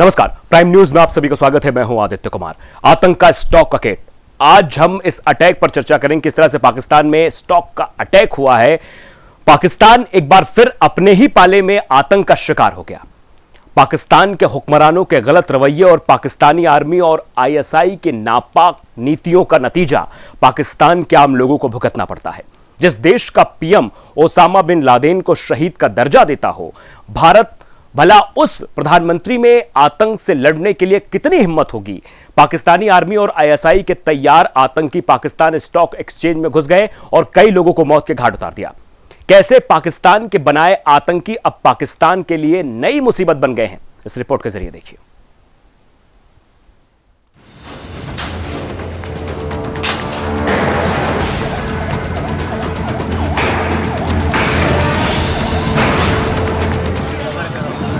नमस्कार, prime news में आप सभी का स्वागत है। मैं हूं आदित्य कुमार। आतंक का स्टॉक अटैक, आज हम इस अटैक पर चर्चा करेंगे, किस तरह से पाकिस्तान में स्टॉक का अटैक हुआ है। पाकिस्तान एक बार फिर अपने ही पाले में आतंक का शिकार हो गया। पाकिस्तान के हुक्मरानों के गलत रवैये और पाकिस्तानी आर्मी और आईएसआई के नापाक नीतियों का नतीजा पाकिस्तान के आम लोगों को भुगतना पड़ता है। जिस देश का पीएम ओसामा बिन लादेन को शहीद का दर्जा देता हो, भारत भला उस प्रधानमंत्री में आतंक से लड़ने के लिए कितनी हिम्मत होगी। पाकिस्तानी आर्मी और आईएसआई के तैयार आतंकी पाकिस्तान स्टॉक एक्सचेंज में घुस गए और कई लोगों को मौत के घाट उतार दिया। कैसे पाकिस्तान के बनाए आतंकी अब पाकिस्तान के लिए नई मुसीबत बन गए हैं, इस रिपोर्ट के जरिए देखिए।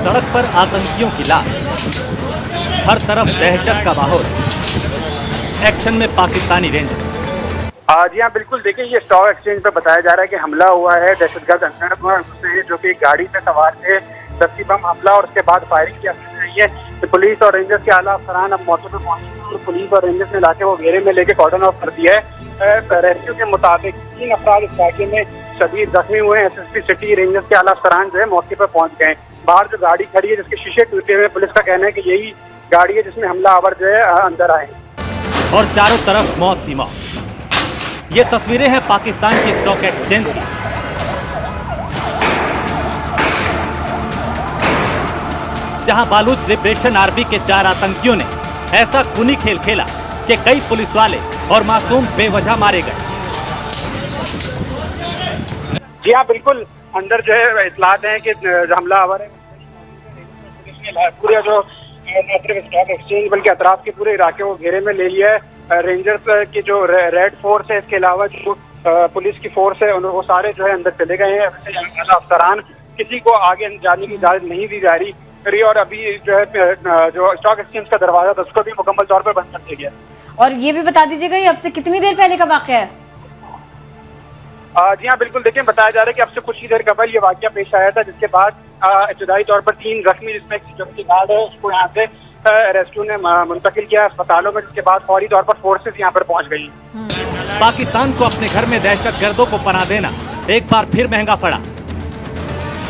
सड़क पर आतंकियों की लाश, हर तरफ दहशत का माहौल, एक्शन में पाकिस्तानी रेंजर। जी हाँ, बिल्कुल। देखिए, ये स्टॉक एक्सचेंज पे बताया जा रहा है कि हमला हुआ है, दहशतगर्द अंदर जो कि गाड़ी में सवार थे, दस्ती बम हमला और उसके बाद फायरिंग की रही है। तो पुलिस और रेंजर्स के आला अफसरान अब मौके पर पहुंचे और पुलिस और रेंजर्स ने इलाके को घेरे में लेके कॉर्डन ऑफ कर दिया है। रेस्क्यू के मुताबिक 3 अफराद इस इलाके में शदीद जख्मी हुए हैं। एसएसपी सिटी रेंजर्स के आला अफसरान जो है मौके पर पहुंच गए। बाहर जो गाड़ी खड़ी है जिसके शीशे टूटे हुए, पुलिस का कहना है कि यही गाड़ी है जिसमें हमलावर जो है अंदर आए और चारों तरफ मौत ही मौत। ये तस्वीरें हैं पाकिस्तान के स्टॉक एक्सचेंज की। जहां बालूच लिबरेशन आर्मी के 4 आतंकियों ने ऐसा खूनी खेल खेला कि कई पुलिस वाले और मासूम बेवजह मारे गए। जी हाँ, बिल्कुल। अंदर जो है इतलात है कि हमलावर है पूरे जो स्टॉक एक्सचेंज बल्कि अतराफ के पूरे इलाके को घेरे में ले लिया है। रेंजर्स की जो रेड फोर्स है, इसके अलावा जो पुलिस की फोर्स है, वो सारे जो है अंदर चले गए हैं। अफसरान किसी को आगे जाने की इजाजत नहीं दी जा रही और अभी जो है जो स्टॉक एक्सचेंज का दरवाजा था उसको भी मुकम्मल तौर पर बंद कर दिया गया। और ये भी बता दीजिएगा, ये अब से कितनी देर पहले का वाकया है? जी हाँ, बिल्कुल। देखिए, बताया जा रहा है कि अब से कुछ ही देर कबल ये वाकया पेश आया था, जिसके बाद इब्तदाई तौर पर 3 जख्मी, जिसमें एक सिक्योरिटी गार्ड है, उसको यहाँ से रेस्क्यू ने मुंतकिल किया अस्पतालों में, जिसके बाद फौरी तौर पर फोर्सेस यहाँ पर पहुंच गई। पाकिस्तान को अपने घर में दहशतगर्दों को पनाह देना एक बार फिर महंगा पड़ा।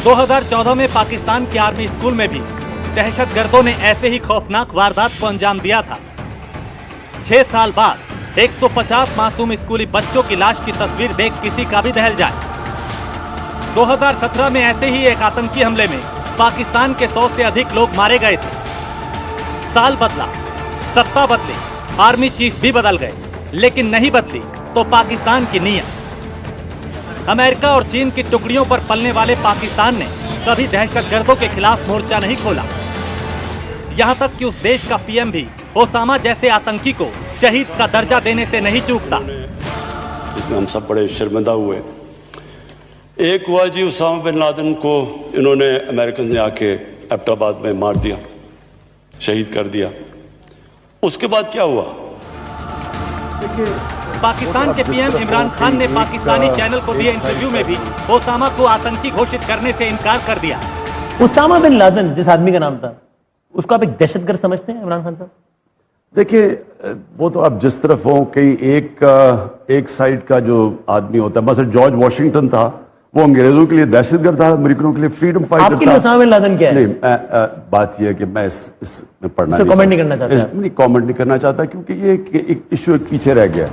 2014 में पाकिस्तान के आर्मी स्कूल में भी दहशतगर्दों ने ऐसे ही खौफनाक वारदात को अंजाम दिया था। 6 साल बाद 150 मासूम स्कूली बच्चों की लाश की तस्वीर देख किसी का भी दहल जाए। 2017 में ऐसे ही एक आतंकी हमले में पाकिस्तान के 100 से अधिक लोग मारे गए थे। साल बदला, सत्ता बदली, आर्मी चीफ भी बदल गए, लेकिन नहीं बदली तो पाकिस्तान की नीयत। अमेरिका और चीन की टुकड़ियों पर पलने वाले पाकिस्तान ने कभी दहशतगर्दों के खिलाफ मोर्चा नहीं खोला। यहां तक कि उस देश का पीएम भी ओसामा जैसे आतंकी को शहीद का दर्जा देने से नहीं चूकता। जिसमें हम सब बड़े शर्मिंदा हुए। एक हुआ जी, ओसामा बिन लादेन को इन्होंने अमेरिकन ने आके एबटाबाद में मार दिया, शहीद कर दिया। उसके बाद क्या हुआ? पाकिस्तान के पीएम इमरान खान ने पाकिस्तानी चैनल को दिए इंटरव्यू में भी ओसामा को आतंकी घोषित करने से इनकार कर दिया। ओसामा बिन लादेन जिस आदमी का नाम था, उसको आप एक दहशतगर्द समझते हैं इमरान खान साहब? देखिए, वो तो अब जिस तरफ हो, कई एक साइड का जो आदमी होता है, मतलब जॉर्ज वॉशिंगटन था, वो अंग्रेजों के लिए दहशतगर्द था, अमेरिकनों के लिए फ्रीडम फाइटर था। आपके लिए ओसामा बिन लादेन क्या है? नहीं, बात यह है कि मैं इसमें पढ़ना नहीं, कमेंट नहीं करना चाहता। नहीं, कमेंट नहीं करना चाहता, क्योंकि ये एक इश्यू पीछे रह गया।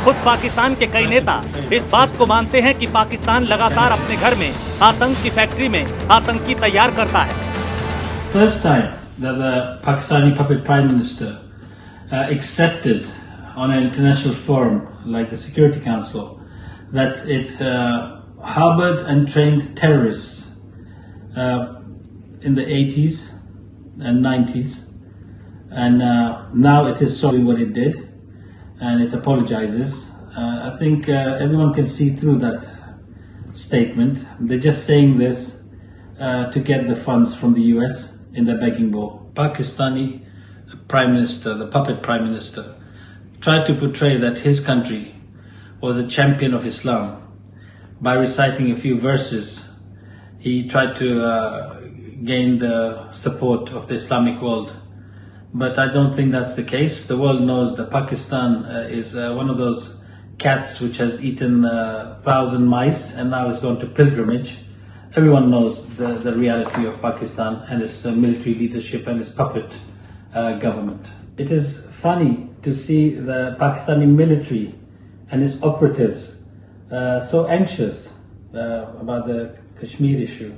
खुद पाकिस्तान के कई नेता इस बात को मानते हैं कि पाकिस्तान लगातार अपने घर में आतंक की फैक्ट्री में आतंकी तैयार करता है। First time that the Pakistani puppet prime minister accepted on an international forum like the Security Council that it harbored and trained terrorists in the 80s and 90s, and now it is showing what it did and it apologizes. I think everyone can see through that statement. They're just saying this to get the funds from the US in their begging bowl. Pakistani Prime Minister, the puppet Prime Minister, tried to portray that his country was a champion of Islam by reciting a few verses. He tried to gain the support of the Islamic world. But I don't think that's the case. The world knows that Pakistan is one of those cats which has eaten 1,000 mice and now is going to pilgrimage. Everyone knows the reality of Pakistan and its military leadership and its puppet government. It is funny to see the Pakistani military and its operatives so anxious about the Kashmir issue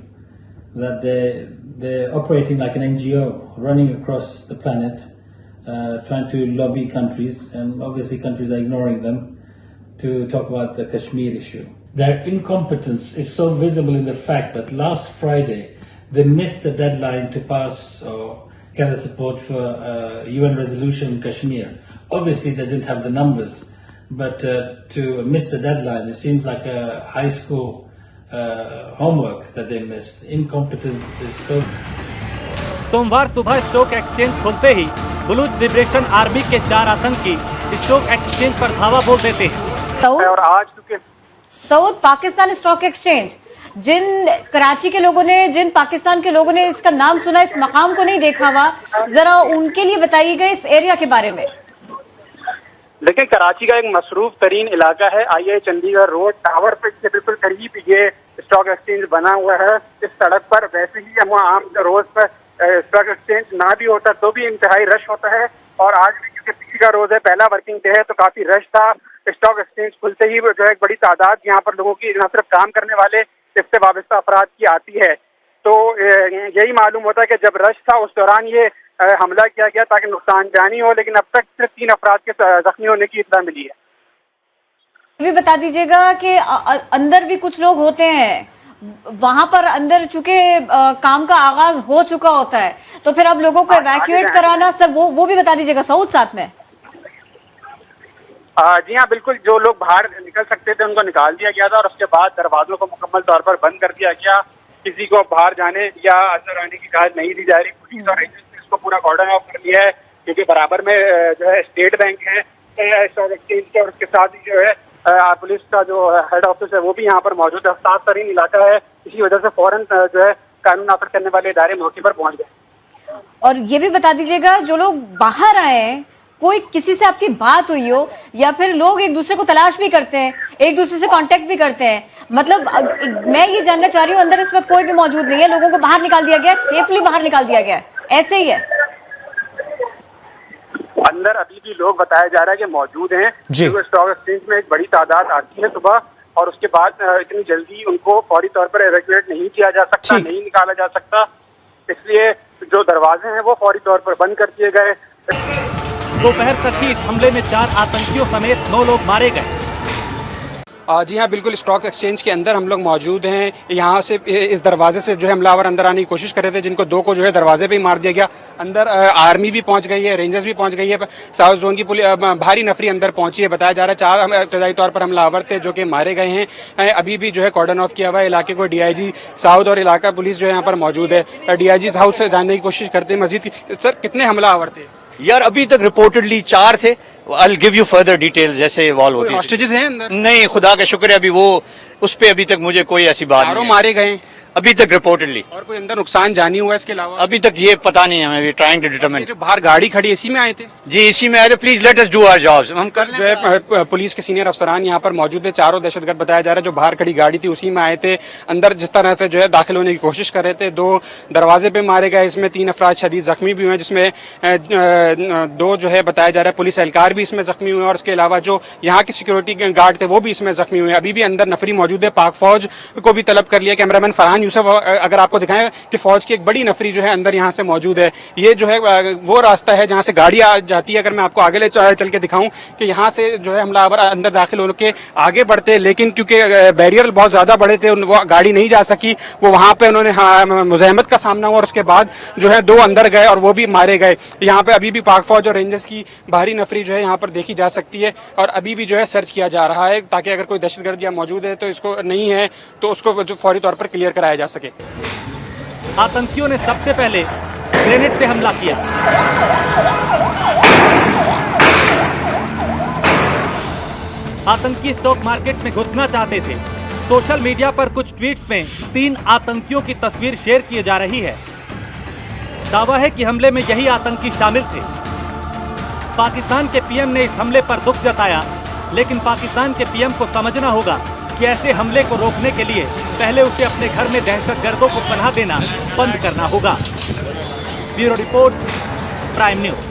that they're operating like an NGO, running across the planet, trying to lobby countries, and obviously countries are ignoring them, to talk about the Kashmir issue. Their incompetence is so visible in the fact that last Friday they missed the deadline to pass or gather support for UN resolution in Kashmir. Obviously they didn't have the numbers, but to miss the deadline, it seems like a high school homework that they missed. Incompetence is so. सोमवार सुबह stock exchange खुलते ही बुलूच liberation army के 4 आतंकी stock exchange पर धावा बोल देते हैं। और आज क्योंकि सऊद पाकिस्तान स्टॉक एक्सचेंज, जिन कराची के लोगों ने, जिन पाकिस्तान के लोगों ने इसका नाम सुना, इस मकाम को नहीं देखा हुआ, जरा उनके लिए बताइएगा इस एरिया के बारे में। देखिए, कराची का एक मसरूफ तरीन इलाका है। IIA चंडीगढ़ रोड टावर पे के बिल्कुल करीब ये स्टॉक एक्सचेंज बना हुआ है। इस सड़क पर वैसे ही हम आम रोज पर स्टॉक एक्सचेंज ना भी होता तो भी इंतहाई रश होता है, और आज भी क्योंकि पिछली का रोज है, पहला वर्किंग डे है, तो काफी रश था। स्टॉक एक्सचेंज खुलते ही जो है एक बड़ी तादाद यहाँ पर लोगों की, न सिर्फ काम करने वाले, इससे वाबस्ता अफराद की आती है। तो यही मालूम होता है कि जब रश था उस दौरान ये हमला किया गया ताकि नुकसान जानी हो, लेकिन अब तक सिर्फ 3 अफराद के जख्मी होने की इत्तला मिली है। भी बता दीजिएगा कि अंदर भी कुछ लोग होते हैं वहां पर, अंदर चूंकि काम का आगाज हो चुका होता है, तो फिर अब लोगों को इवैक्यूएट कराना, सर वो भी बता दीजिएगा सऊद साथ में। जी हाँ, बिल्कुल। जो लोग बाहर निकल सकते थे उनको निकाल दिया गया था, और उसके बाद दरवाजों को मुकम्मल तौर पर बंद कर दिया गया। किसी को बाहर जाने या अंदर आने की इजाजत नहीं दी जा रही। पुलिस और एजेंसी ने इसको पूरा कॉर्डन ऑफ कर लिया है, क्योंकि बराबर में जो है स्टेट बैंक है स्टॉक एक्सचेंज के, और उसके साथ ही जो है पुलिस का जो हेड ऑफिस है वो भी यहाँ पर मौजूद है। सात तरीन इलाका है, इसी वजह से फौरन जो है कानून नाफिज करने वाले इदारे मौके पर पहुंच गए। और ये भी बता दीजिएगा, जो लोग बाहर आए हैं, कोई किसी से आपकी बात हुई हो, या फिर लोग एक दूसरे को तलाश भी करते हैं, एक दूसरे से कांटेक्ट भी करते हैं? मतलब मैं ये जानना चाह रही हूँ, अंदर इस वक्त कोई भी मौजूद नहीं है, लोगों को बाहर निकाल दिया गया, सेफली बाहर निकाल दिया गया, ऐसे ही है? अंदर अभी भी लोग बताया जा रहा है कि मौजूद हैं। स्टॉक एक्सचेंज में एक बड़ी तादाद आती है सुबह, और उसके बाद इतनी जल्दी उनको फौरी तौर पर इवैक्यूएट नहीं किया जा सकता, नहीं निकाला जा सकता, इसलिए जो दरवाजे हैं वो फौरी तौर पर बंद कर दिए गए। दोपहर तक ही इस हमले में 4 आतंकियों समेत 9 लोग मारे गए। जी हाँ, बिल्कुल स्टॉक एक्सचेंज के अंदर हम लोग मौजूद हैं। यहाँ से इस दरवाजे से जो है हमलावर अंदर आने की कोशिश कर रहे थे, जिनको 2 को जो है दरवाजे पे ही मार दिया गया। अंदर आर्मी भी पहुंच गई है, रेंजर्स भी पहुंच गई है, साउथ जोन की पुलिस भारी नफरी अंदर पहुंची है। बताया जा रहा है 4 इब्तदाई तौर पर हमलावर थे जो कि मारे गए हैं। अभी भी जो है कॉर्डन ऑफ किया हुआ है इलाके को। DIG साउथ और इलाका पुलिस जो है यहाँ पर मौजूद है। DIG साउथ से जानने की कोशिश करते हैं मजीद। सर, कितने हमलावर थे? यार अभी तक रिपोर्टेडली 4 थे। I'll give you further details जैसे इवॉल्व होती है। हॉस्टेजेस हैं अंदर? नहीं, खुदा का शुक्र है अभी वो उस पे अभी तक मुझे कोई ऐसी बात नहीं है। मारे गए अभी तक रिपोर्टेडली। और कोई अंदर नुकसान जानी हुआ इसके अलावा? अभी तक ये पता नहीं है, हमें ट्राइंग टू डिटरमिन। जो बाहर गाड़ी खड़ी इसी में आए थे? जी इसी में आए थे। Please let us do our jobs, हम कर जो है पुलिस के सीनियर अफसरान यहाँ पर मौजूद है। 4 दहशतगर्द बताया जा रहा है जो बाहर खड़ी गाड़ी थी उसी में आए थे। अंदर जिस तरह से जो है दाखिल होने की कोशिश कर रहे थे, 2 दरवाजे पे मारे गए। इसमें 3 अफराद शदीद जख्मी भी हुए हैं, जिसमें 2 जो है बताया जा रहा है पुलिस एहलकार भी इसमें जख्मी हुए हैं, और इसके अलावा जो यहाँ के सिक्योरिटी गार्ड थे वो भी इसमें जख्मी हुए हैं। अभी भी अंदर नफरी मौजूद है। पाक फौज को भी तलब कर लिया। कैमरामैन फरहान यूसुफ अगर आपको दिखाएं कि फौज की एक बड़ी नफरी जो है अंदर यहाँ से मौजूद है। ये जो है वो रास्ता है जहाँ से गाड़ी आ जाती है। अगर मैं आपको आगे ले चल के दिखाऊं कि यहाँ से जो है हमलावर अंदर दाखिल होने के आगे बढ़ते, लेकिन क्योंकि बैरियर बहुत ज्यादा बड़े थे, वो गाड़ी नहीं जा सकी। वो वहाँ पे उन्होंने मुज़ाहमत का सामना हुआ, और उसके बाद जो है 2 अंदर गए और वो भी मारे गए। यहाँ पे अभी भी पाक फौज और रेंजर्स की भारी नफरी जो है यहाँ पर देखी जा सकती है, और अभी भी जो है सर्च किया जा रहा है ताकि अगर कोई दहशतगर्द या मौजूद है तो इसको नहीं है तो उसको जो फौरी तौर पर क्लियर कराया जा सके। आतंकियों ने सबसे पहले ग्रेनेड से हमला किया। आतंकी स्टॉक मार्केट में घुसना चाहते थे। सोशल मीडिया पर कुछ ट्वीट्स में 3 आतंकियों की तस्वीर शेयर की जा रही है। दावा है कि हमले में यही आतंकी शामिल थे। पाकिस्तान के पीएम ने इस हमले पर दुख जताया, लेकिन पाकिस्तान के पीएम को समझना होगा कि ऐसे हमले को रोकने के लिए पहले उसे अपने घर में दहशतगर्दों को पनाह देना बंद करना होगा। Bureau report, prime news.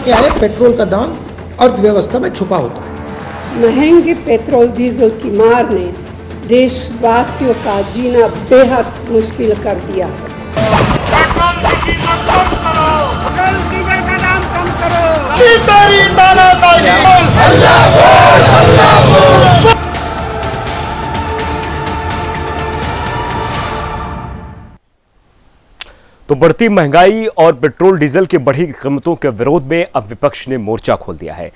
क्या है, पेट्रोल का दाम अर्थव्यवस्था में छुपा होता है। महंगे पेट्रोल डीजल की मार ने देशवासियों का जीना बेहद मुश्किल कर दिया है। तो बढ़ती महंगाई और पेट्रोल डीजल की बढ़ी कीमतों के विरोध में अब विपक्ष ने मोर्चा खोल दिया है।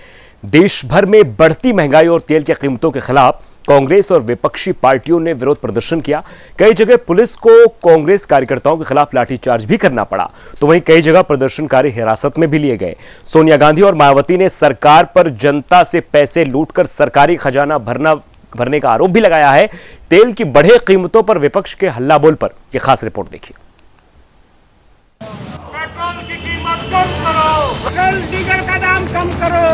देश भर में बढ़ती महंगाई और तेल की कीमतों के खिलाफ कांग्रेस और विपक्षी पार्टियों ने विरोध प्रदर्शन किया। कई जगह पुलिस को कांग्रेस कार्यकर्ताओं के खिलाफ लाठीचार्ज भी करना पड़ा, तो वहीं कई जगह प्रदर्शनकारी हिरासत में भी लिए गए। सोनिया गांधी और मायावती ने सरकार पर जनता से पैसे लूटकर सरकारी खजाना भरने का आरोप भी लगाया है। तेल की बढ़े कीमतों पर विपक्ष के हल्ला बोल पर यह खास रिपोर्ट देखिए। पेट्रोल की कीमत कम करो, पेट्रोल डीजल का दाम कम करो।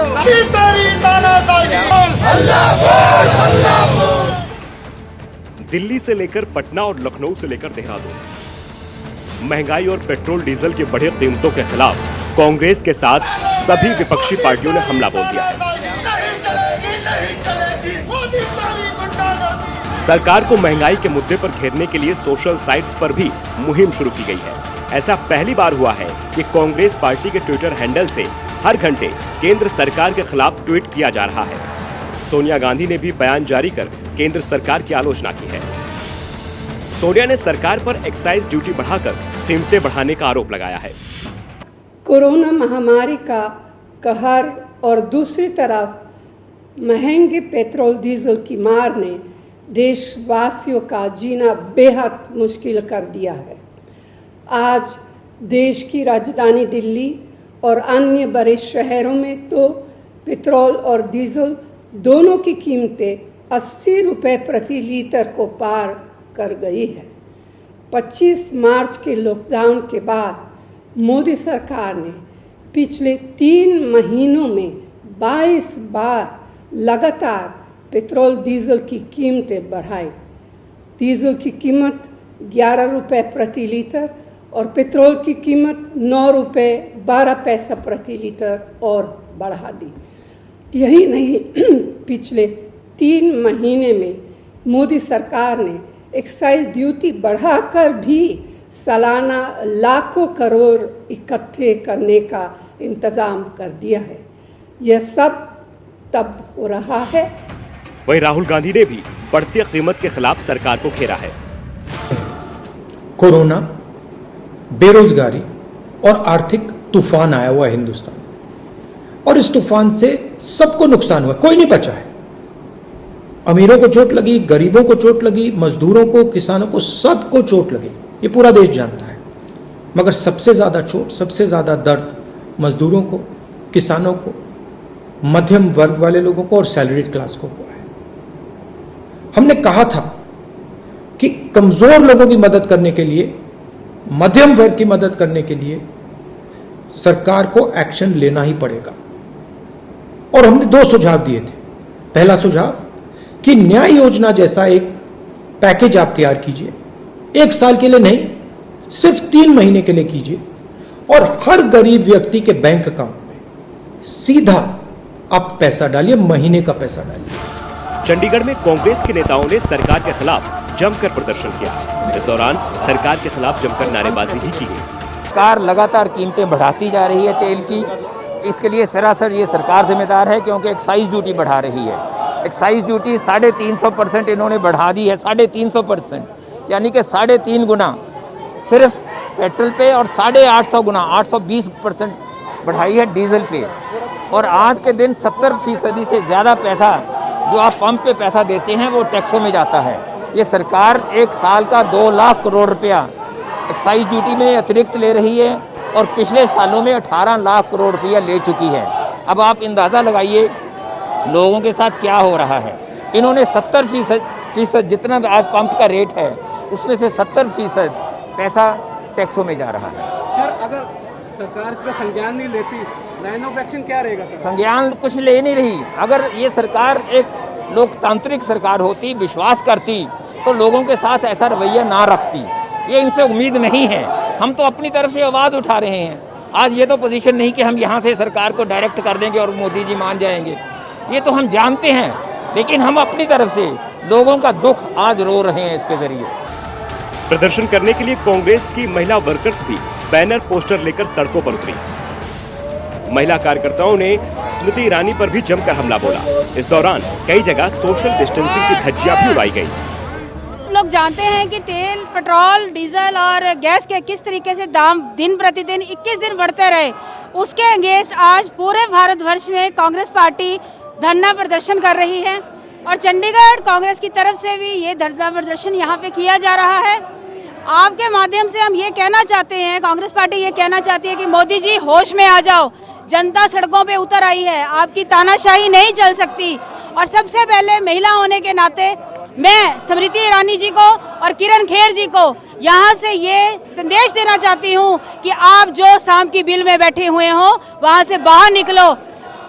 दिल्ली से लेकर पटना और लखनऊ से लेकर देहरादून, महंगाई और पेट्रोल डीजल की बढ़ी कीमतों के खिलाफ कांग्रेस के साथ सभी विपक्षी पार्टियों ने हमला बोल दिया है। सरकार को महंगाई के मुद्दे पर घेरने के लिए सोशल साइट्स पर भी मुहिम शुरू की गई है। ऐसा पहली बार हुआ है कि कांग्रेस पार्टी के ट्विटर हैंडल से हर घंटे केंद्र सरकार के खिलाफ ट्वीट किया जा रहा है। सोनिया गांधी ने भी बयान जारी कर केंद्र सरकार की आलोचना की है। सोनिया ने सरकार पर एक्साइज ड्यूटी बढ़ाकर कीमतें बढ़ाने का आरोप लगाया है। कोरोना महामारी का कहर और दूसरी तरफ महंगे पेट्रोल डीजल की मार ने देशवासियों का जीना बेहद मुश्किल कर दिया है। आज देश की राजधानी दिल्ली और अन्य बड़े शहरों में तो पेट्रोल और डीजल दोनों की कीमतें 80 रुपये प्रति लीटर को पार कर गई है। 25 मार्च के लॉकडाउन के बाद मोदी सरकार ने पिछले 3 महीनों में 22 बार लगातार पेट्रोल डीजल की कीमतें बढ़ाई। डीजल की कीमत 11 रुपये प्रति लीटर और पेट्रोल की कीमत 9 रुपये 12 पैसा प्रति लीटर और बढ़ा दी। यही नहीं, पिछले 3 महीने में मोदी सरकार ने एक्साइज ड्यूटी बढ़ाकर भी सालाना लाखों करोड़ इकट्ठे करने का इंतजाम कर दिया है। यह सब तब हो रहा है। वहीं राहुल गांधी ने भी बढ़ती कीमत के खिलाफ सरकार को घेरा है। कोरोना, बेरोजगारी और आर्थिक तूफान आया हुआ है हिंदुस्तान, और इस तूफान से सबको नुकसान हुआ, कोई नहीं बचा है। अमीरों को चोट लगी, गरीबों को चोट लगी, मजदूरों को, किसानों को, सबको चोट लगी, ये पूरा देश जानता है। मगर सबसे ज्यादा चोट, सबसे ज्यादा दर्द मजदूरों को, किसानों को, मध्यम वर्ग वाले लोगों को और सैलरीड क्लास को हुआ है। हमने कहा था कि कमजोर लोगों की मदद करने के लिए, मध्यम वर्ग की मदद करने के लिए सरकार को एक्शन लेना ही पड़ेगा, और हमने 2 सुझाव दिए थे। पहला सुझाव कि न्याय योजना जैसा एक पैकेज आप तैयार कीजिए, 1 साल के लिए नहीं, सिर्फ 3 महीने के लिए कीजिए, और हर गरीब व्यक्ति के बैंक अकाउंट में सीधा आप पैसा डालिए, महीने का पैसा डालिए। चंडीगढ़ में कांग्रेस के नेताओं ने सरकार के खिलाफ जमकर प्रदर्शन किया। इस दौरान सरकार के खिलाफ जमकर नारेबाजी भी की गई। सरकार लगातार कीमतें बढ़ाती जा रही है तेल की। इसके लिए सरासर ये सरकार जिम्मेदार है, क्योंकि एक्साइज ड्यूटी बढ़ा रही है। एक्साइज ड्यूटी 350% इन्होंने बढ़ा दी है, 350%, यानी कि 3.5 गुना सिर्फ पेट्रोल पे, और 850 गुना 820% बढ़ाई है डीजल पे। और आज के दिन 70% से ज़्यादा पैसा जो आप पंप पे पैसा देते हैं वो टैक्सों में जाता है। ये सरकार 1 साल का 2 लाख करोड़ रुपया एक्साइज ड्यूटी में अतिरिक्त ले रही है, और पिछले सालों में 18 लाख करोड़ रुपया ले चुकी है। अब आप अंदाज़ा लगाइए लोगों के साथ क्या हो रहा है। इन्होंने 70% जितना भी आज पंप का रेट है उसमें से 70% पैसा टैक्सों में जा रहा है। सर अगर सरकार इसका संज्ञान नहीं लेती, लाइन ऑफ एक्शन क्या रहेगा सर? संज्ञान कुछ ले नहीं रही। अगर ये सरकार एक लोकतांत्रिक सरकार होती, विश्वास करती, तो लोगों के साथ ऐसा रवैया ना रखती। ये इनसे उम्मीद नहीं है। हम तो अपनी तरफ से आवाज़ उठा रहे हैं। आज ये तो पोजीशन नहीं कि हम यहाँ से सरकार को डायरेक्ट कर देंगे और मोदी जी मान जाएंगे। ये तो हम जानते हैं, लेकिन हम अपनी तरफ से लोगों का दुख आज रो रहे हैं इसके जरिए। प्रदर्शन करने के लिए कांग्रेस की महिला वर्कर्स भी बैनर पोस्टर लेकर सड़कों पर उतरी। महिला कार्यकर्ताओं ने स्मृति ईरानी पर भी जमकर हमला बोला। इस दौरान कई जगह सोशल डिस्टेंसिंग की धज्जियां भी उड़ाई गई। लोग जानते हैं कि तेल, पेट्रोल, डीजल और गैस के किस तरीके से दाम दिन प्रतिदिन 21 दिन बढ़ते रहे, उसके अगेंस्ट आज पूरे भारतवर्ष में कांग्रेस पार्टी धरना प्रदर्शन कर रही है और चंडीगढ़ कांग्रेस की तरफ से भी ये धरना प्रदर्शन यहाँ पे किया जा रहा है। आपके माध्यम से हम ये कहना चाहते हैं, कांग्रेस पार्टी ये कहना चाहती है कि मोदी जी होश में आ जाओ। जनता सड़कों पे उतर आई है, आपकी तानाशाही नहीं चल सकती। और सबसे पहले महिला होने के नाते मैं स्मृति ईरानी जी को और किरण खेर जी को यहाँ से ये संदेश देना चाहती हूँ कि आप जो शाम की बिल में बैठे हुए हो वहाँ से बाहर निकलो।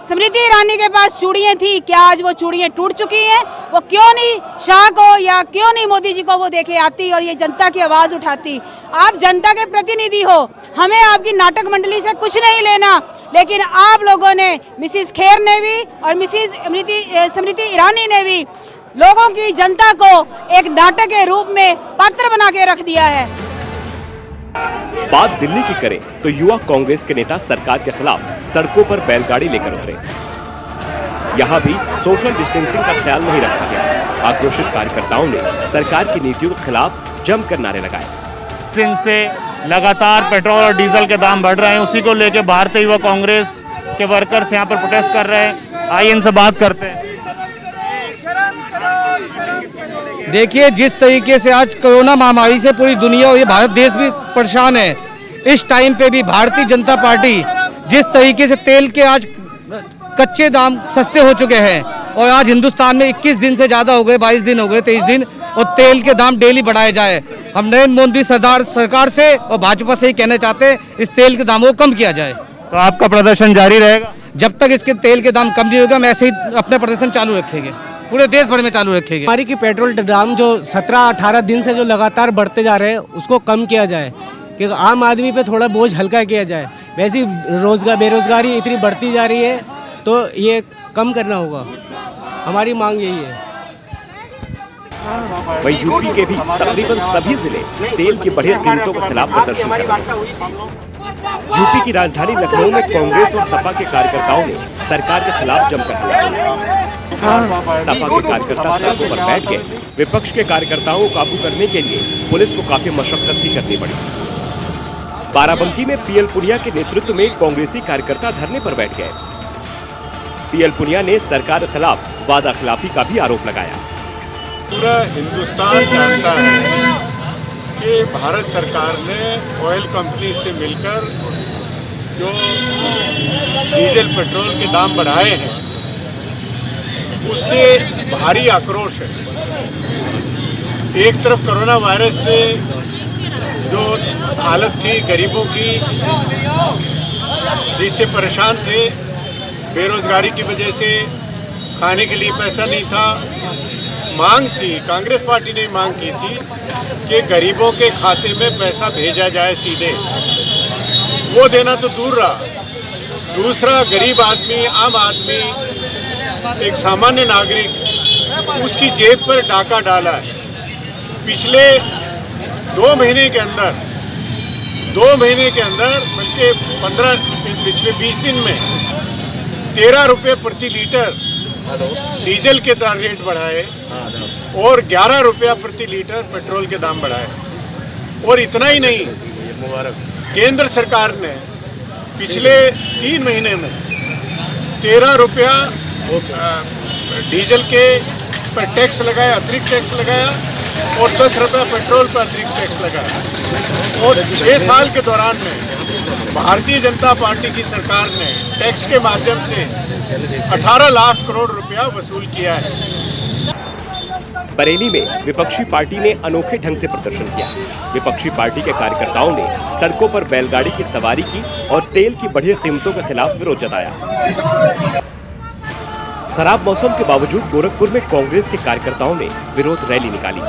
स्मृति ईरानी के पास चूड़ियाँ थी, क्या आज वो चूड़ियाँ टूट चुकी हैं? वो क्यों नहीं शाह को या क्यों नहीं मोदी जी को वो देखे आती और ये जनता की आवाज़ उठाती? आप जनता के प्रतिनिधि हो, हमें आपकी नाटक मंडली से कुछ नहीं लेना, लेकिन आप लोगों ने, मिसिस खेर ने भी और मिसिस स्मृति ईरानी ने भी लोगों की, जनता को एक नाटक के रूप में पात्र बना के रख दिया है। बात दिल्ली की करें तो युवा कांग्रेस के नेता सरकार के खिलाफ सड़कों पर बैलगाड़ी लेकर उतरे। यहाँ भी सोशल डिस्टेंसिंग का ख्याल नहीं रखा गया। आक्रोशित कार्यकर्ताओं ने सरकार की नीतियों के खिलाफ जमकर नारे लगाए। दिन से लगातार पेट्रोल और डीजल के दाम बढ़ रहे हैं, उसी को लेकर भारतीय युवा कांग्रेस के वर्कर्स यहाँ पर प्रोटेस्ट कर रहे हैं। आइए इनसे बात करते हैं। देखिए, जिस तरीके से आज कोरोना महामारी से पूरी दुनिया और ये भारत देश भी परेशान है, इस टाइम पे भी भारतीय जनता पार्टी जिस तरीके से तेल के आज कच्चे दाम सस्ते हो चुके हैं और आज हिंदुस्तान में 21 दिन से ज़्यादा हो गए, 22 दिन हो गए, 23 दिन, और तेल के दाम डेली बढ़ाए जाए। हम नरेंद्र मोदी सरकार से और भाजपा से ही कहना चाहते हैं इस तेल के दामों को कम किया जाए। तो आपका प्रदर्शन जारी रहेगा? जब तक इसके तेल के दाम कम नहीं होगा, हम ऐसे ही अपना प्रदर्शन चालू रखेंगे, पूरे देश भर में चालू रखेंगे। हमारी की पेट्रोल दाम जो 17-18 दिन से जो लगातार बढ़ते जा रहे हैं उसको कम किया जाए, कि आम आदमी पे थोड़ा बोझ हल्का किया जाए। वैसे ही बेरोजगारी इतनी बढ़ती जा रही है तो ये कम करना होगा, हमारी मांग यही है। वहीं यूपी के भी तकरीबन सभी जिले तेल की बढ़ी कीमतों के खिलाफ प्रदर्शन कर रहे हैं। यूपी की राजधानी लखनऊ में कांग्रेस और सपा के कार्यकर्ताओं ने सरकार के खिलाफ जमकर सपा के कार्यकर्ता सड़कों पर बैठ गए। विपक्ष के कार्यकर्ताओं को काबू करने के लिए पुलिस को काफी मशक्कत भी करनी पड़ी। बाराबंकी में पीएल पुनिया के नेतृत्व में कांग्रेसी कार्यकर्ता धरने पर बैठ गए। पीएल पुनिया ने सरकार के खिलाफ वादा खिलाफी का भी आरोप लगाया। पूरा हिंदुस्तान जानता है कि भारत सरकार ने ऑयल कंपनी से मिलकर जो डीजल पेट्रोल के दाम बढ़ाए हैं उससे भारी आक्रोश है। एक तरफ कोरोना वायरस से जो हालत थी गरीबों की, जिससे परेशान थे, बेरोजगारी की वजह से खाने के लिए पैसा नहीं था, मांग थी, कांग्रेस पार्टी ने मांग की थी कि गरीबों के खाते में पैसा भेजा जाए सीधे। वो देना तो दूर रहा, दूसरा गरीब आदमी, आम आदमी, एक सामान्य नागरिक, उसकी जेब पर डाका डाला है। पिछले 2 महीने के अंदर बल्कि 15 पिछले 20 दिन में 13 रुपये प्रति लीटर डीजल के रेट बढ़ाए और 11 रुपया प्रति लीटर पेट्रोल के दाम बढ़ाए। और इतना ही नहीं, केंद्र सरकार ने पिछले 3 महीने में 13 रुपया डीजल के पर टैक्स लगाया, अतिरिक्त टैक्स लगाया, और 10 रुपया पेट्रोल पर अतिरिक्त टैक्स लगाया। और 6 साल के दौरान में भारतीय जनता पार्टी की सरकार ने टैक्स के माध्यम से 18 लाख करोड़ रुपया वसूल किया है। बरेली में विपक्षी पार्टी ने अनोखे ढंग से प्रदर्शन किया। विपक्षी पार्टी के कार्यकर्ताओं ने सड़कों पर बैलगाड़ी की सवारी की और तेल की बढ़ी कीमतों के खिलाफ विरोध जताया। खराब मौसम के बावजूद गोरखपुर में कांग्रेस के कार्यकर्ताओं ने विरोध रैली निकाली।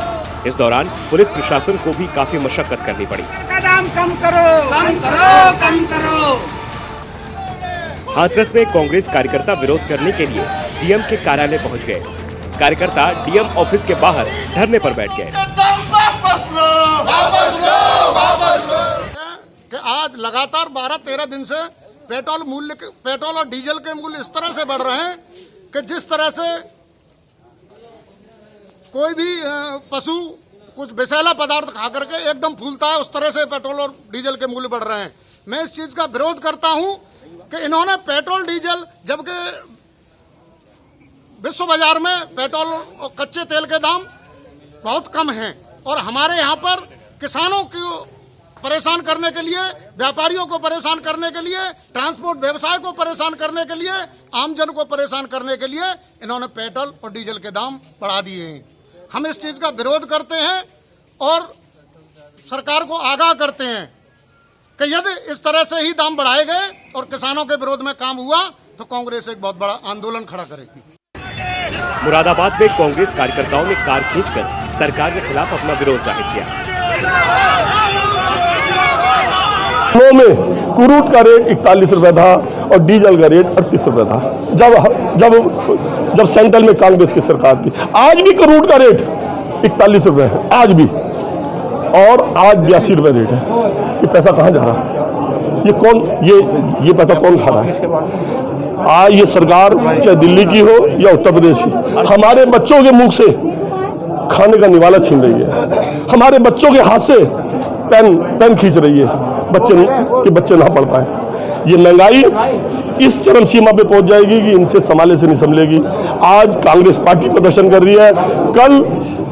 इस दौरान पुलिस प्रशासन को भी काफी मशक्कत करनी पड़ी। दाम कम करो, कम करो, कम करो। हाथरस में कांग्रेस कार्यकर्ता विरोध करने के लिए डीएम के कार्यालय पहुंच गए। कार्यकर्ता डीएम ऑफिस के बाहर धरने पर बैठ गए। कि आज लगातार 12-13 दिन से पेट्रोल और डीजल के मूल्य इस तरह से बढ़ रहे हैं कि जिस तरह से कोई भी पशु कुछ विषैला पदार्थ खा करके एकदम फूलता है, उस तरह से पेट्रोल और डीजल के मूल्य बढ़ रहे हैं। मैं इस चीज का विरोध करता हूं कि इन्होंने पेट्रोल डीजल, जबकि विश्व बाजार में पेट्रोल और कच्चे तेल के दाम बहुत कम हैं और हमारे यहाँ पर किसानों को परेशान करने के लिए, व्यापारियों को परेशान करने के लिए, ट्रांसपोर्ट व्यवसाय को परेशान करने के लिए, आमजन को परेशान करने के लिए इन्होंने पेट्रोल और डीजल के दाम बढ़ा दिए हैं। हम इस चीज का विरोध करते हैं और सरकार को आगाह करते हैं कि यदि इस तरह से ही दाम बढ़ाए गए और किसानों के विरोध में काम हुआ तो कांग्रेस एक बहुत बड़ा आंदोलन खड़ा करेगी। मुरादाबाद में कांग्रेस कार्यकर्ताओं ने कार खींचकर सरकार के खिलाफ अपना विरोध जाहिर किया। में क्रूड का रेट 41 रुपए था और डीजल का रेट 38 रुपए था जब सेंट्रल में कांग्रेस की सरकार थी। आज भी क्रूड का रेट 41 रुपए है, आज भी, और आज 82 रुपए रेट है। ये पैसा कहाँ जा रहा है? ये कौन, ये पैसा कौन खा रहा है? आज ये सरकार चाहे दिल्ली की हो या उत्तर प्रदेश की, हमारे बच्चों के मुंह से खाने का निवाला छीन रही है। हमारे बच्चों के हाथ से पेन खींच रही है बच्चे ना पढ़ पाए। ये महंगाई इस चरम सीमा पे पहुंच जाएगी कि इनसे संभाले से नहीं संभलेगी। आज कांग्रेस पार्टी प्रदर्शन कर रही है, कल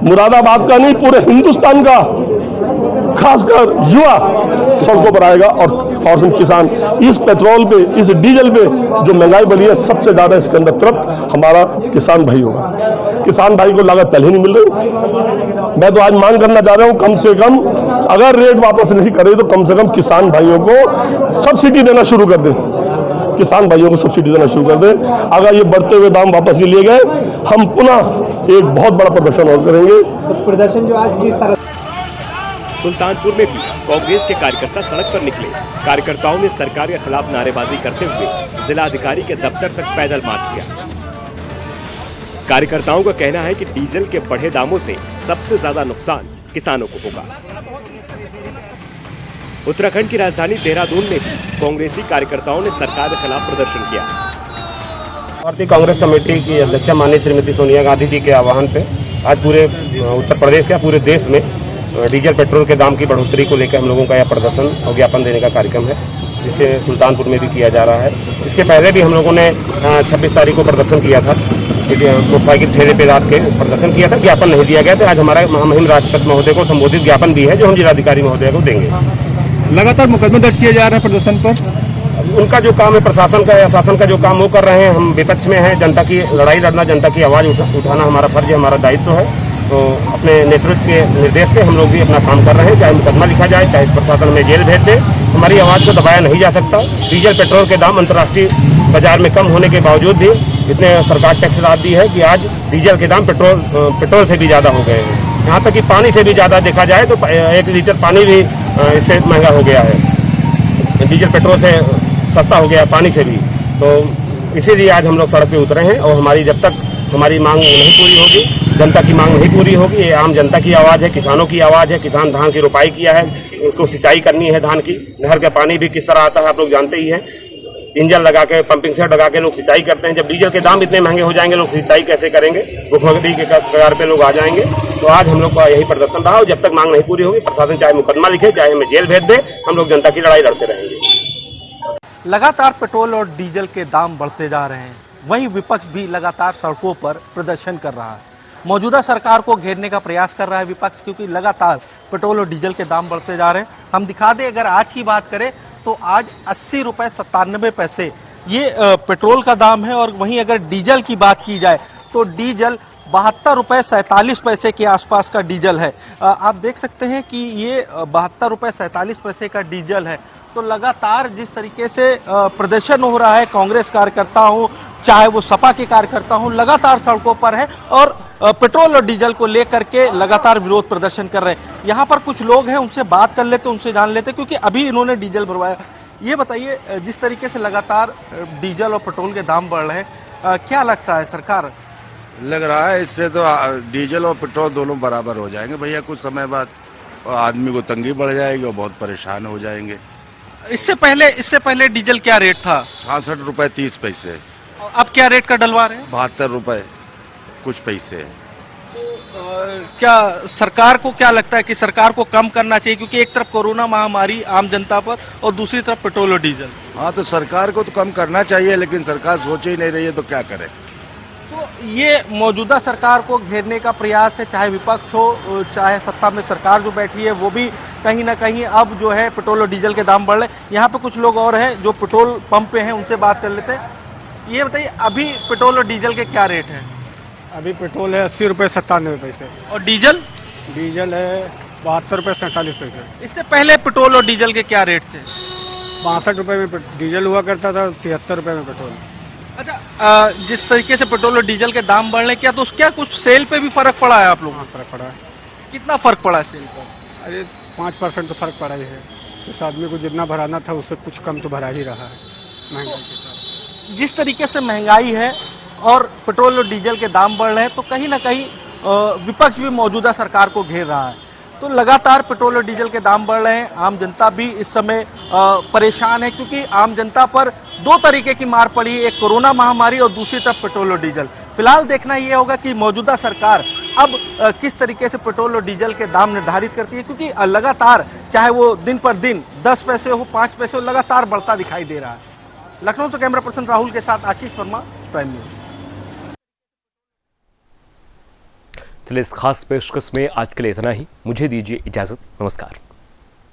मुरादाबाद का नहीं पूरे हिंदुस्तान का खासकर युवा सड़कों पर आएगा और हम किसान इस पेट्रोल पे, इस डीजल पे जो महंगाई बढ़ी है, सबसे ज्यादा इसके अंदर तरफ हमारा किसान भाई होगा। किसान भाई को लागत पहले नहीं मिल रही। मैं तो आज मांग करना चाह रहा हूं, कम से कम अगर रेट वापस नहीं करे तो कम से कम किसान भाइयों को सब्सिडी देना शुरू कर दें। किसान भाइयों को सब्सिडी देना शुरू कर दें। अगर ये बढ़ते हुए दाम वापस नहीं लिए गए, हम पुनः एक बहुत बड़ा प्रदर्शन और करेंगे। प्रदर्शन जो आज किस तरह सुल्तानपुर में भी कांग्रेस के कार्यकर्ता सड़क पर निकले। कार्यकर्ताओं ने सरकार के खिलाफ नारेबाजी करते हुए जिलाधिकारी के दफ्तर तक पैदल मार्च किया। कार्यकर्ताओं का कहना है कि डीजल के बढ़े दामों से सबसे ज्यादा नुकसान किसानों को होगा। उत्तराखंड की राजधानी देहरादून में भी कांग्रेसी कार्यकर्ताओं ने सरकार के खिलाफ प्रदर्शन किया। भारतीय कांग्रेस कमेटी की अध्यक्ष माननीय श्रीमती सोनिया गांधी जी के आह्वान पे आज पूरे उत्तर प्रदेश के पूरे देश में डीजल पेट्रोल के दाम की बढ़ोतरी को लेकर हम लोगों का यह प्रदर्शन और ज्ञापन देने का कार्यक्रम है, जिसे सुल्तानपुर में भी किया जा रहा है। इसके पहले भी हम लोगों ने 26 तारीख को प्रदर्शन किया था, मोटरसाइकिल ठेले पे रात के प्रदर्शन किया था, ज्ञापन नहीं दिया गया था। आज हमारा महामहिम राष्ट्रपति महोदय को संबोधित ज्ञापन भी है जो हम जिलाधिकारी महोदय को देंगे। लगातार मुकदमे दर्ज किए जा रहे हैं प्रदर्शन पर। उनका जो काम है प्रशासन का या शासन का जो काम वो कर रहे हैं, हम विपक्ष में हैं। जनता की लड़ाई लड़ना, जनता की आवाज उठाना हमारा फर्ज है, हमारा दायित्व है। तो अपने नेतृत्व के निर्देश पे हम लोग भी अपना काम कर रहे हैं। चाहे मुकदमा लिखा जाए, चाहे प्रशासन में जेल भेज दे, हमारी आवाज को दबाया नहीं जा सकता। डीजल पेट्रोल के दाम अंतर्राष्ट्रीय बाजार में कम होने के बावजूद भी इतने सरकार टैक्स लाद दी है कि आज डीजल के दाम पेट्रोल से भी ज़्यादा हो गए हैं। यहाँ तक कि पानी से भी ज़्यादा देखा जाए तो 1 लीटर पानी भी इससे महंगा हो गया है। डीजल पेट्रोल से सस्ता हो गया पानी से भी। तो इसीलिए आज हम लोग सड़क पे उतरे हैं और हमारी जब तक हमारी मांग नहीं पूरी होगी, जनता की मांग नहीं पूरी होगी, ये आम जनता की आवाज़ है, किसानों की आवाज़ है। किसान धान की रोपाई किया है, उसको सिंचाई करनी है धान की। नहर का पानी भी किस तरह आता है आप लोग जानते ही हैं। इंजन लगा के, पंपिंग सेट लगा के लोग सिंचाई करते हैं। जब डीजल के दाम इतने महंगे हो जाएंगे, लोग सिंचाई कैसे करेंगे? भूखमरी के कगार पे लोग आ जाएंगे। तो आज हम लोग का यही प्रदर्शन रहा और जब तक मांग नहीं पूरी होगी, प्रशासन चाहे मुकदमा लिखे, चाहे हमें जेल भेज दे, हम लोग जनता की लड़ाई लड़ते रहेंगे। लगातार पेट्रोल और डीजल के दाम बढ़ते जा रहे हैं, वहीं विपक्ष भी लगातार सड़कों पर प्रदर्शन कर रहा है। मौजूदा सरकार को घेरने का प्रयास कर रहा है विपक्ष, क्योंकि लगातार पेट्रोल और डीजल के दाम बढ़ते जा रहे हैं। हम दिखा दें, अगर आज की बात करें तो आज 80 रुपये 97 पैसे ये पेट्रोल का दाम है। और वहीं अगर डीजल की बात की जाए तो डीजल 72 रुपये 47 पैसे के आसपास का डीजल है। आप देख सकते हैं कि ये 72 रुपये 47 पैसे का डीजल है। तो लगातार जिस तरीके से प्रदर्शन हो रहा है, कांग्रेस कार्यकर्ता हो चाहे वो सपा के कार्यकर्ता हो, लगातार सड़कों पर है और पेट्रोल और डीजल को लेकर के लगातार विरोध प्रदर्शन कर रहे हैं। यहाँ पर कुछ लोग हैं, उनसे बात कर लेते, उनसे जान लेते, क्योंकि अभी इन्होंने डीजल भरवाया। ये बताइए, जिस तरीके से लगातार डीजल और पेट्रोल के दाम बढ़ रहे हैं, क्या लगता है सरकार? लग रहा है इससे तो डीजल और पेट्रोल दोनों बराबर हो जाएंगे भैया, कुछ समय बाद आदमी को तंगी बढ़ जाएगी और बहुत परेशान हो जाएंगे। इससे पहले डीजल क्या रेट था? 66 रुपये 30 पैसे। अब क्या रेट का डलवा रहे हैं? 72 रुपये कुछ पैसे। क्या सरकार को क्या लगता है कि सरकार को कम करना चाहिए, क्योंकि एक तरफ कोरोना महामारी आम जनता पर और दूसरी तरफ पेट्रोल और डीजल? हाँ, तो सरकार को तो कम करना चाहिए, लेकिन सरकार सोच ही नहीं रही है, तो क्या करे। तो ये मौजूदा सरकार को घेरने का प्रयास है, चाहे विपक्ष हो चाहे सत्ता में सरकार जो बैठी है, वो भी कहीं ना कहीं अब जो है पेट्रोल और डीजल के दाम बढ़ रहे हैं। यहाँ पे कुछ लोग और हैं जो पेट्रोल पंप पे हैं, उनसे बात कर लेते हैं। ये बताइए, अभी पेट्रोल और डीजल के क्या रेट हैं? अभी पेट्रोल है 80 रुपये 97 पैसे और डीजल है 72 रुपये 47 पैसे। इससे पहले पेट्रोल और डीजल के क्या रेट थे? 62 रुपये में डीजल हुआ करता था, 73 रुपये में पेट्रोल। अच्छा, जिस तरीके से पेट्रोल और डीजल के दाम बढ़ रहे हैं, क्या कुछ सेल पे भी फर्क पड़ा है आप लोगों को? फर्क पड़ा है। कितना फर्क पड़ा है सेल पर? अरे 5% तो फर्क पड़ा ही है। जिस आदमी को जितना भराना था उससे कुछ कम तो भरा ही रहा है महंगाई के साथ। जिस तरीके से महंगाई है और पेट्रोल और डीजल के दाम बढ़ रहे हैं, तो कहीं ना कहीं विपक्ष भी मौजूदा सरकार को घेर रहा है। तो लगातार पेट्रोल और डीजल के दाम बढ़ रहे हैं। आम जनता भी इस समय परेशान है, क्योंकि आम जनता पर दो तरीके की मार पड़ी है, एक कोरोना महामारी और दूसरी तरफ पेट्रोल और डीजल। फिलहाल देखना यह होगा कि मौजूदा सरकार अब किस तरीके से पेट्रोल और डीजल के दाम निर्धारित करती है, क्योंकि लगातार चाहे वो दिन पर दिन 10 पैसे हो 5 पैसे हो, लगातार बढ़ता दिखाई दे रहा है। लखनऊ से कैमरा पर्सन राहुल के साथ आशीष वर्मा, प्राइम न्यूज। चलिए, इस खास पेशकश में आज के लिए इतना ही। मुझे दीजिए इजाजत। नमस्कार।